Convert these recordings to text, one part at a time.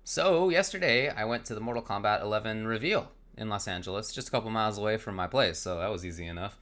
So, yesterday I went to the Mortal Kombat 11 reveal in Los Angeles, just a couple miles away from my place, so that was easy enough.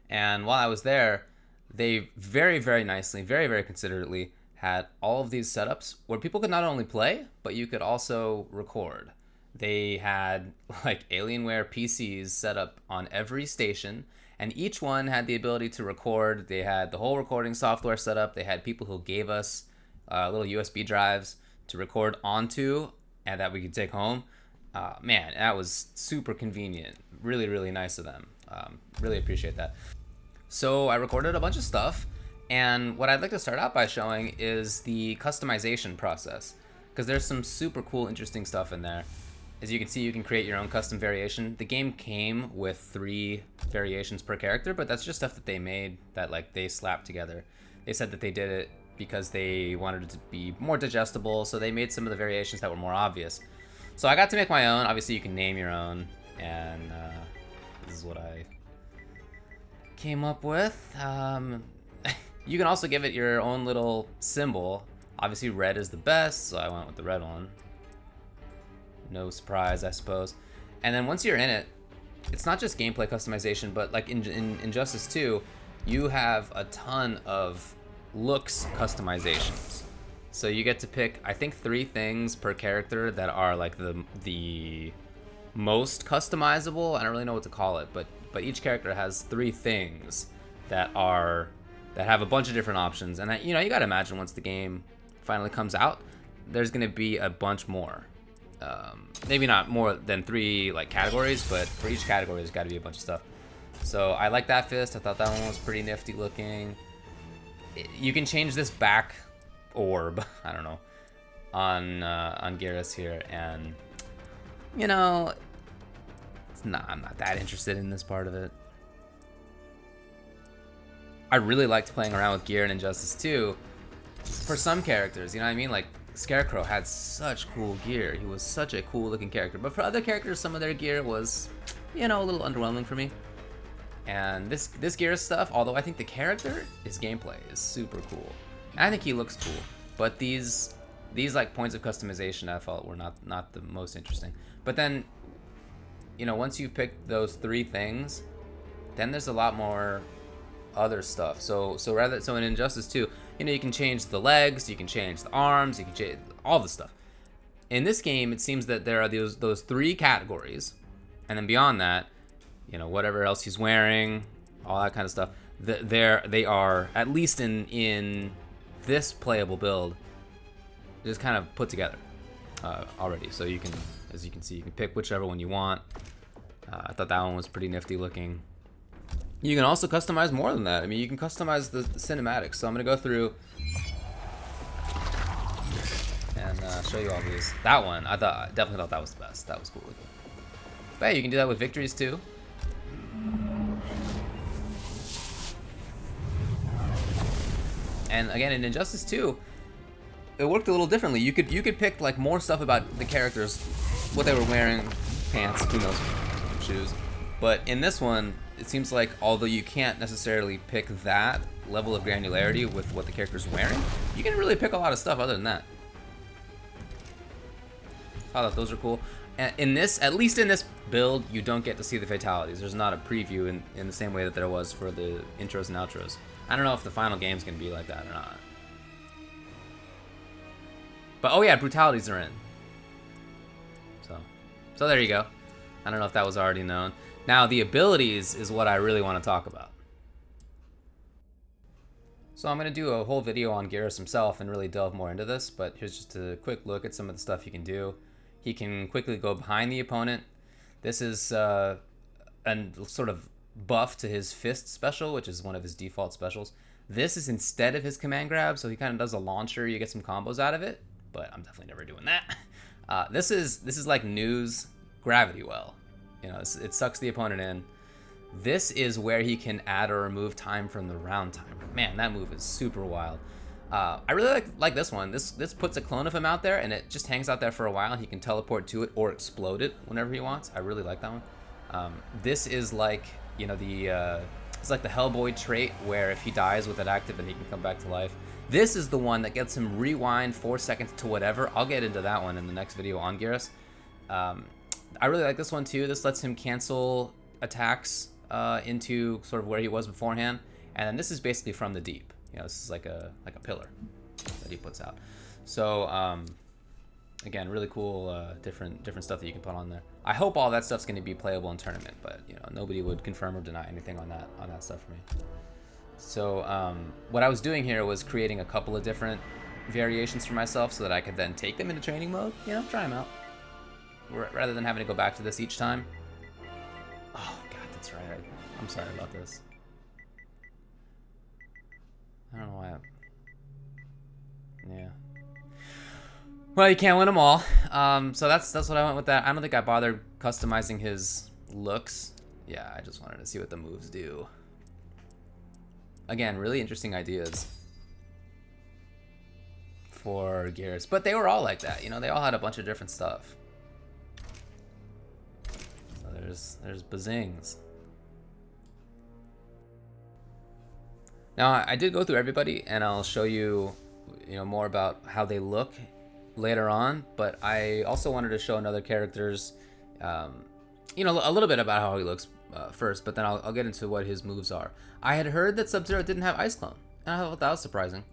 And while I was there, they very, very nicely, very, very considerately had all of these setups where people could not only play, but you could also record. They had like Alienware PCs set up on every station, and each one had the ability to record. They had the whole recording software set up. They had people who gave us little USB drives to record onto and that we could take home. Man, that was super convenient. Really, really nice of them. Really appreciate that. So I recorded a bunch of stuff, and what I'd like to start out by showing is the customization process, because there's some super cool, interesting stuff in there. As you can see, you can create your own custom variation. The game came with 3 variations per character, but that's just stuff that they made that like they slapped together. They said that they did it because they wanted it to be more digestible, so they made some of the variations that were more obvious. So I got to make my own. Obviously, you can name your own, and this is what I came up with. You can also give it your own little symbol. Obviously, red is the best, so I went with the red one. No surprise, I suppose. And then once you're in it, it's not just gameplay customization, but like in Injustice 2, you have a ton of looks customizations. So you get to pick, I think, 3 things per character that are like the most customizable. I don't really know what to call it, but each character has 3 things that have a bunch of different options. And that, you got to imagine once the game finally comes out, there's going to be a bunch more. Maybe not more than 3 like categories, but for each category there's got to be a bunch of stuff. So I like that fist. I thought that one was pretty nifty looking. You can change this back orb, I don't know, on Geras here, and I'm not that interested in this part of it. I really liked playing around with gear in Injustice 2 for some characters, you know what I mean? Like Scarecrow had such cool gear. He was such a cool looking character. But for other characters, some of their gear was, a little underwhelming for me. And this gear stuff, although I think the character, his gameplay is super cool. And I think he looks cool. But these like points of customization I felt were not the most interesting. But then, once you've picked those 3 things, then there's a lot more other stuff. So in Injustice 2, you can change the legs, you can change the arms, you can change all the stuff. In this game, it seems that there are those 3 categories, and then beyond that, whatever else he's wearing, all that kind of stuff. They are, at least in this playable build, just kind of put together already. So you can, as you can see, you can pick whichever one you want. I thought that one was pretty nifty looking. You can also customize more than that. I mean, you can customize the cinematics. So I'm gonna go through and show you all these. That one, I definitely thought that was the best. That was cool looking. But hey, you can do that with victories too. And again, in Injustice 2, it worked a little differently. You could pick like more stuff about the characters, what they were wearing, pants, who knows, shoes. But in this one, it seems like although you can't necessarily pick that level of granularity with what the character's wearing, you can really pick a lot of stuff other than that. I thought those are cool. And in this, at least in this build, you don't get to see the fatalities. There's not a preview in the same way that there was for the intros and outros. I don't know if the final game's gonna be like that or not. But oh yeah, brutalities are in. So there you go. I don't know if that was already known. Now the abilities is what I really want to talk about. So I'm going to do a whole video on Geras himself and really delve more into this, but here's just a quick look at some of the stuff he can do. He can quickly go behind the opponent. This is a sort of buff to his fist special, which is one of his default specials. This is instead of his command grab, so he kind of does a launcher. You get some combos out of it, but I'm definitely never doing that. This is like New's gravity well. It sucks the opponent in. This is where he can add or remove time from the round timer. Man, that move is super wild. I really like this one. This puts a clone of him out there, and it just hangs out there for a while. He can teleport to it or explode it whenever he wants. I really like that one. This is like, it's like the Hellboy trait, where if he dies with it active, then he can come back to life. This is the one that gets him rewind 4 seconds to whatever. I'll get into that one in the next video on Geras. I really like this one too. This lets him cancel attacks into sort of where he was beforehand, and then this is basically from the deep. You know, this is like a pillar that he puts out. So again, really cool, different stuff that you can put on there. I hope all that stuff's going to be playable in tournament, but you know, nobody would confirm or deny anything on that stuff for me. So what I was doing here was creating a couple of different variations for myself so that I could then take them into training mode, you know, try them out, rather than having to go back to this each time. Oh god, that's right. I'm sorry about this. I don't know why. Yeah. Well, you can't win them all. So that's what I went with that. I don't think I bothered customizing his looks. Yeah, I just wanted to see what the moves do. Again, really interesting ideas for Geras, but they were all like that. You know, they all had a bunch of different stuff. So there's bazings. Now I did go through everybody, and I'll show you, you know, more about how they look later on. But I also wanted to show another character's, you know, a little bit about how he looks first, but then I'll get into what his moves are. I had heard that Sub-Zero didn't have Ice Clone, and I thought that was surprising.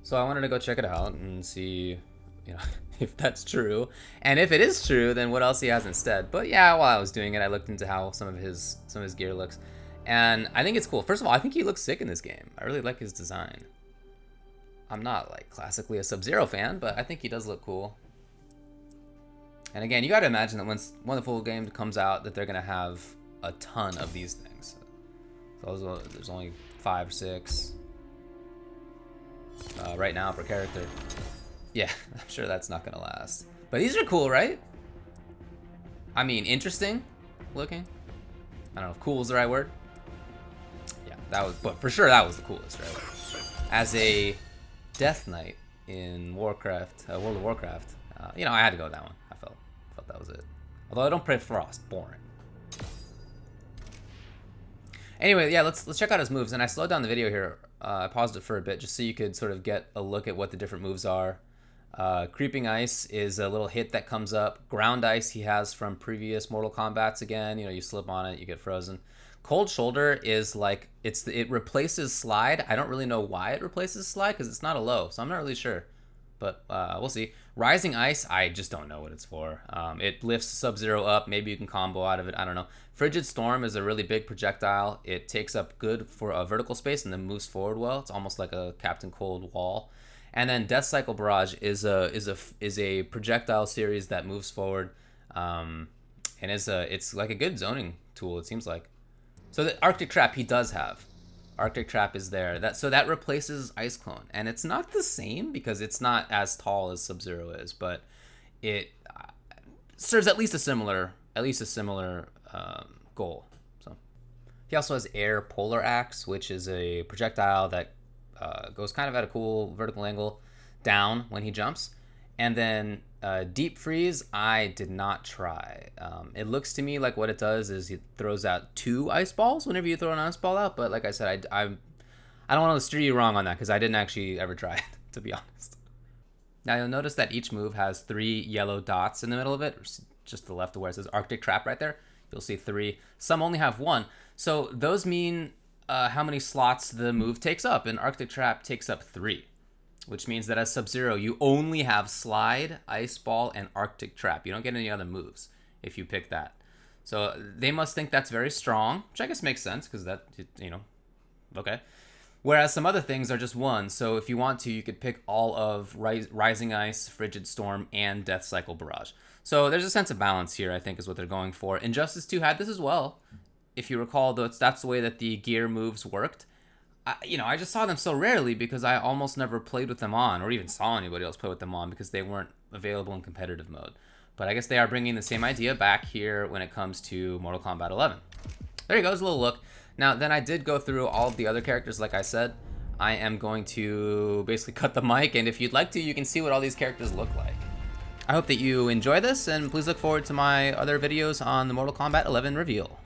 So I wanted to go check it out and see, you know, if that's true. And if it is true, then what else he has instead. But yeah, while I was doing it, I looked into how some of his gear looks. And I think it's cool. First of all, I think he looks sick in this game. I really like his design. I'm not like classically a Sub-Zero fan, but I think he does look cool. And again, you got to imagine that when the full game comes out, that they're going to have a ton of these things. So there's only 5 or 6 right now per character. Yeah, I'm sure that's not going to last. But these are cool, right? I mean, interesting looking. I don't know if cool is the right word. Yeah, that was, but for sure that was the coolest, right? As a Death Knight in Warcraft, World of Warcraft, you know, I had to go with that one. I felt that was it. Although I don't play Frost, boring. Anyway, yeah, let's check out his moves. And I slowed down the video here. I paused it for a bit just so you could sort of get a look at what the different moves are. Creeping Ice is a little hit that comes up. Ground Ice he has from previous Mortal Kombats again. You know, you slip on it, you get frozen. Cold Shoulder is like, it replaces Slide. I don't really know why it replaces Slide because it's not a low, so I'm not really sure. But we'll see. Rising Ice, I just don't know what it's for. It lifts Sub-Zero up. Maybe you can combo out of it. I don't know. Frigid Storm is a really big projectile. It takes up good for a vertical space and then moves forward well. It's almost like a Captain Cold wall. And then Death Cycle Barrage is a projectile series that moves forward, and it's like a good zoning tool. It seems like. So the Arctic Trap he does have. Arctic Trap is there. So that replaces Ice Clone, and it's not the same because it's not as tall as Sub-Zero is, but it serves at least a similar goal. So he also has Air Polar Axe, which is a projectile that goes kind of at a cool vertical angle down when he jumps. And then Deep Freeze, I did not try. It looks to me like what it does is it throws out 2 ice balls whenever you throw an ice ball out. But like I said, I don't want to steer you wrong on that because I didn't actually ever try it, to be honest. Now you'll notice that each move has 3 yellow dots in the middle of it, or just to the left of where it says Arctic Trap right there. You'll see 3. Some only have 1. So those mean how many slots the move takes up, and Arctic Trap takes up 3. Which means that as Sub-Zero, you only have Slide, Ice Ball, and Arctic Trap. You don't get any other moves if you pick that. So they must think that's very strong, which I guess makes sense because that, you know, okay. Whereas some other things are just 1. So if you want to, you could pick all of Rising Ice, Frigid Storm, and Death Cycle Barrage. So there's a sense of balance here, I think, is what they're going for. Injustice 2 had this as well. If you recall, that's the way that the gear moves worked. I just saw them so rarely because I almost never played with them on, or even saw anybody else play with them on because they weren't available in competitive mode. But I guess they are bringing the same idea back here when it comes to Mortal Kombat 11. There you go, it's a little look. Now, then I did go through all of the other characters, like I said. I am going to basically cut the mic, and if you'd like to, you can see what all these characters look like. I hope that you enjoy this, and please look forward to my other videos on the Mortal Kombat 11 reveal.